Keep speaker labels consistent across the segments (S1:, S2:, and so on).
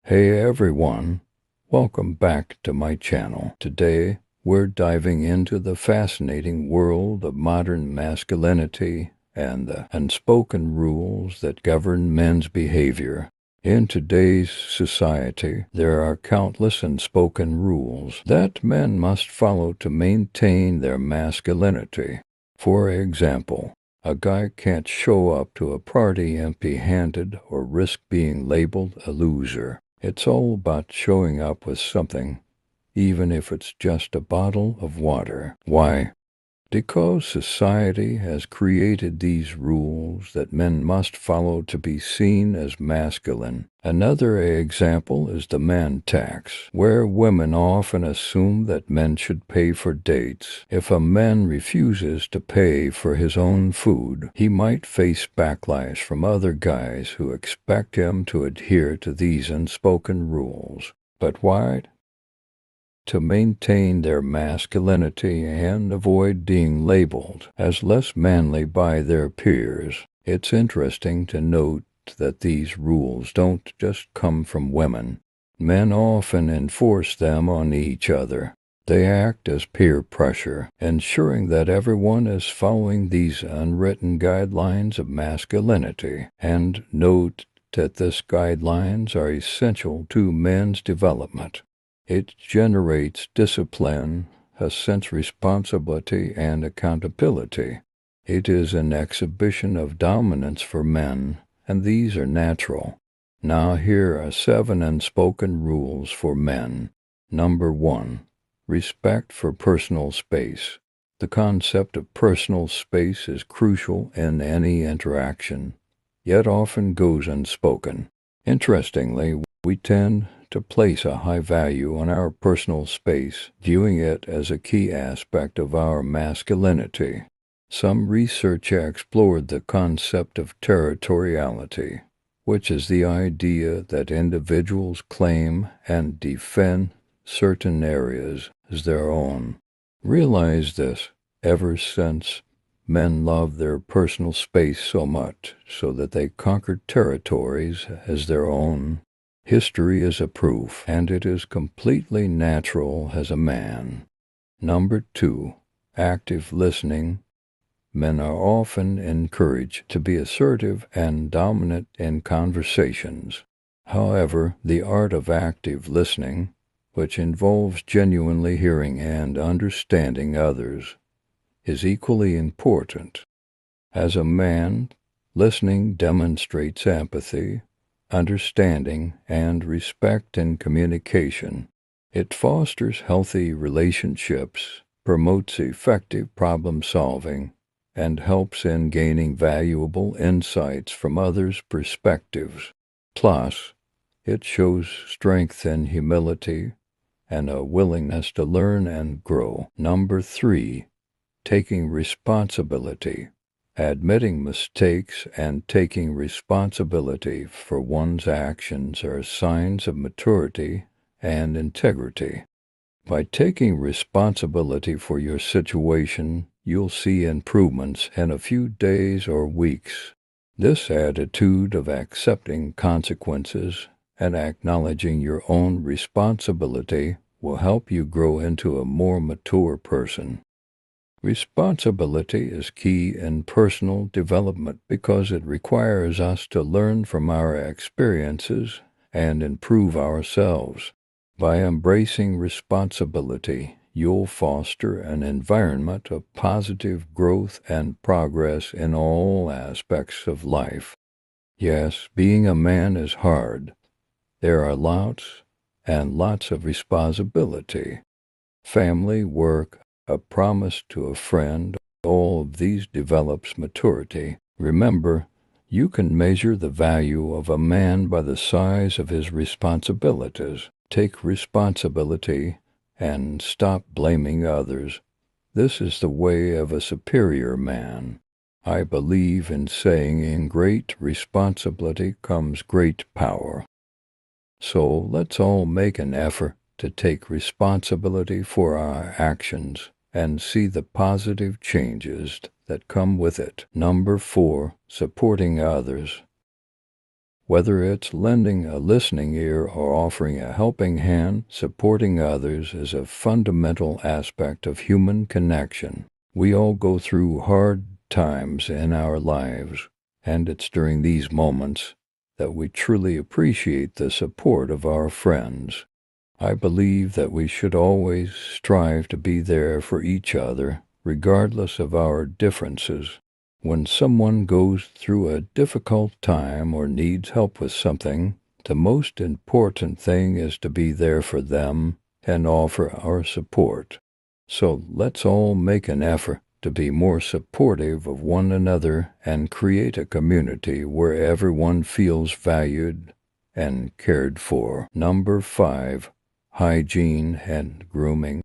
S1: Hey everyone, welcome back to my channel. Today, we're diving into the fascinating world of modern masculinity and the unspoken rules that govern men's behavior. In today's society, there are countless unspoken rules that men must follow to maintain their masculinity. For example, a guy can't show up to a party empty-handed or risk being labeled a loser. It's all about showing up with something, even if it's just a bottle of water. Why? Because society has created these rules that men must follow to be seen as masculine. Another example is the man tax, where women often assume that men should pay for dates. If a man refuses to pay for his own food, he might face backlash from other guys who expect him to adhere to these unspoken rules. But why? To maintain their masculinity and avoid being labeled as less manly by their peers. It's interesting to note that these rules don't just come from women. Men often enforce them on each other. They act as peer pressure, ensuring that everyone is following these unwritten guidelines of masculinity. And note that these guidelines are essential to men's development. It generates discipline, a sense of responsibility and accountability. It is an exhibition of dominance for men, and these are natural. Now here are 7 unspoken rules for men. Number 1. Respect for personal space. The concept of personal space is crucial in any interaction, yet often goes unspoken. Interestingly, we tend to place a high value on our personal space, viewing it as a key aspect of our masculinity. Some research explored the concept of territoriality, which is the idea that individuals claim and defend certain areas as their own. Realize this, ever since men love their personal space so much so that they conquer territories as their own. History is a proof, and it is completely natural as a man. Number 2. Active listening. Men are often encouraged to be assertive and dominant in conversations. However, the art of active listening, which involves genuinely hearing and understanding others, is equally important. As a man, listening demonstrates empathy, understanding, and respect in communication. It fosters healthy relationships, promotes effective problem-solving, and helps in gaining valuable insights from others' perspectives. Plus, it shows strength and humility and a willingness to learn and grow. Number 3. Taking responsibility. Admitting mistakes and taking responsibility for one's actions are signs of maturity and integrity. By taking responsibility for your situation, you'll see improvements in a few days or weeks. This attitude of accepting consequences and acknowledging your own responsibility will help you grow into a more mature person. Responsibility is key in personal development because it requires us to learn from our experiences and improve ourselves. By embracing responsibility, you'll foster an environment of positive growth and progress in all aspects of life. Yes, being a man is hard. There are lots and lots of responsibility. Family, work, a promise to a friend, all of these develops maturity. Remember, you can measure the value of a man by the size of his responsibilities. Take responsibility and stop blaming others. This is the way of a superior man. I believe in saying in great responsibility comes great power. So let's all make an effort to take responsibility for our actions and see the positive changes that come with it. Number 4. Supporting others. Whether it's lending a listening ear or offering a helping hand, supporting others is a fundamental aspect of human connection. We all go through hard times in our lives, and it's during these moments that we truly appreciate the support of our friends. I believe that we should always strive to be there for each other, regardless of our differences. When someone goes through a difficult time or needs help with something, the most important thing is to be there for them and offer our support. So let's all make an effort to be more supportive of one another and create a community where everyone feels valued and cared for. Number 5. Hygiene and grooming.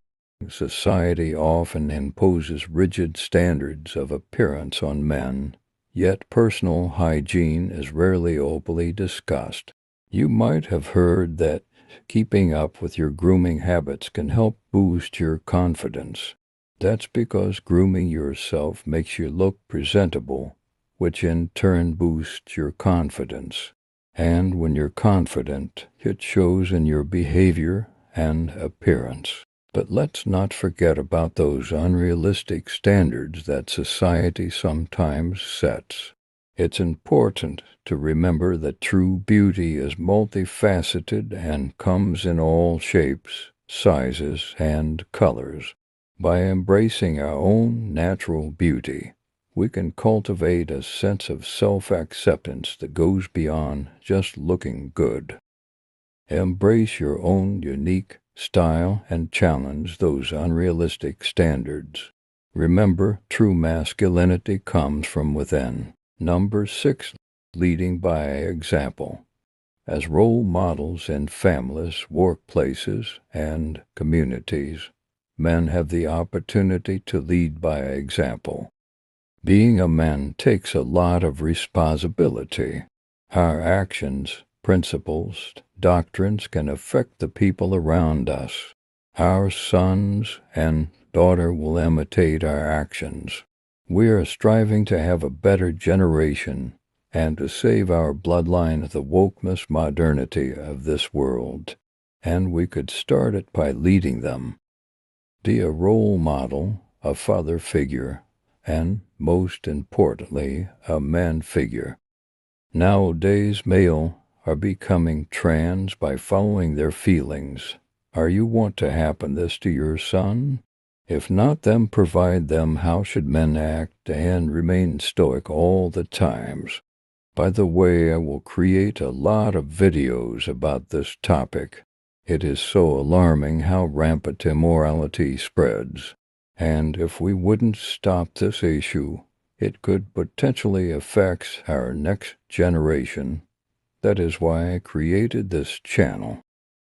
S1: Society often imposes rigid standards of appearance on men, yet personal hygiene is rarely openly discussed. You might have heard that keeping up with your grooming habits can help boost your confidence. That's because grooming yourself makes you look presentable, which in turn boosts your confidence. And when you're confident, it shows in your behavior and appearance. But let's not forget about those unrealistic standards that society sometimes sets. It's important to remember that true beauty is multifaceted and comes in all shapes, sizes, and colors. By embracing our own natural beauty, we can cultivate a sense of self-acceptance that goes beyond just looking good. Embrace your own unique style and challenge those unrealistic standards. Remember, true masculinity comes from within. Number 6. Leading by example. As role models in families, workplaces, and communities, men have the opportunity to lead by example. Being a man takes a lot of responsibility. Our actions, principles, doctrines can affect the people around us. Our sons and daughter will imitate our actions. We are striving to have a better generation and to save our bloodline of the wokeness modernity of this world. And we could start it by leading them. Be a role model, a father figure, and, most importantly, a man figure. Nowadays, male are becoming trans by following their feelings. Are you want to happen this to your son? If not, then provide them how should men act and remain stoic all the times. By the way, I will create a lot of videos about this topic. It is so alarming how rampant immorality spreads. And if we wouldn't stop this issue, it could potentially affect our next generation. That is why I created this channel.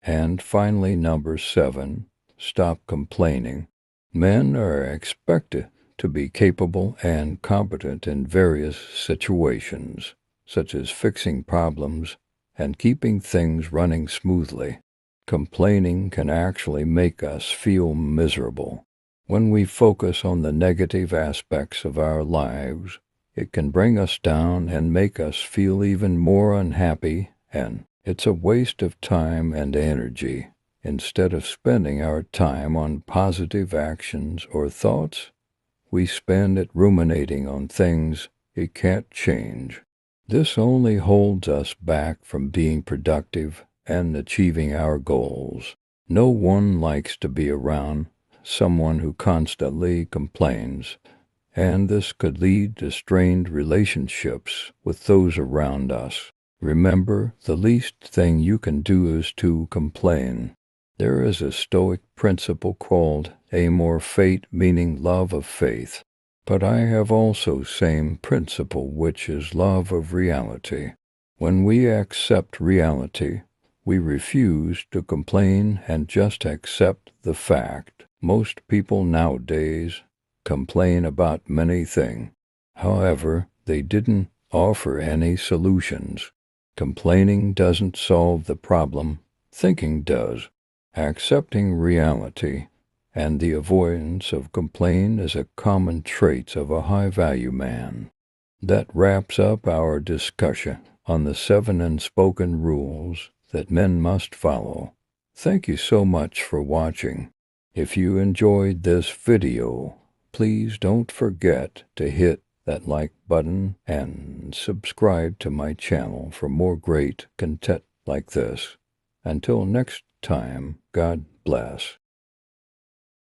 S1: And finally, number 7, stop complaining. Men are expected to be capable and competent in various situations, such as fixing problems and keeping things running smoothly. Complaining can actually make us feel miserable. When we focus on the negative aspects of our lives, it can bring us down and make us feel even more unhappy, and it's a waste of time and energy. Instead of spending our time on positive actions or thoughts, we spend it ruminating on things it can't change. This only holds us back from being productive and achieving our goals. No one likes to be around someone who constantly complains, and this could lead to strained relationships with those around us. Remember, the least thing you can do is to complain. There is a Stoic principle called amor fati, meaning love of faith. But I have also same principle, which is love of reality. When we accept reality, we refuse to complain and just accept the fact. Most people nowadays complain about many things. However, they didn't offer any solutions. Complaining doesn't solve the problem. Thinking does. Accepting reality and the avoidance of complaint is a common trait of a high-value man. That wraps up our discussion. on the 7 unspoken rules that men must follow. Thank you so much for watching. If you enjoyed this video, please don't forget to hit that like button and subscribe to my channel for more great content like this. Until next time, God bless.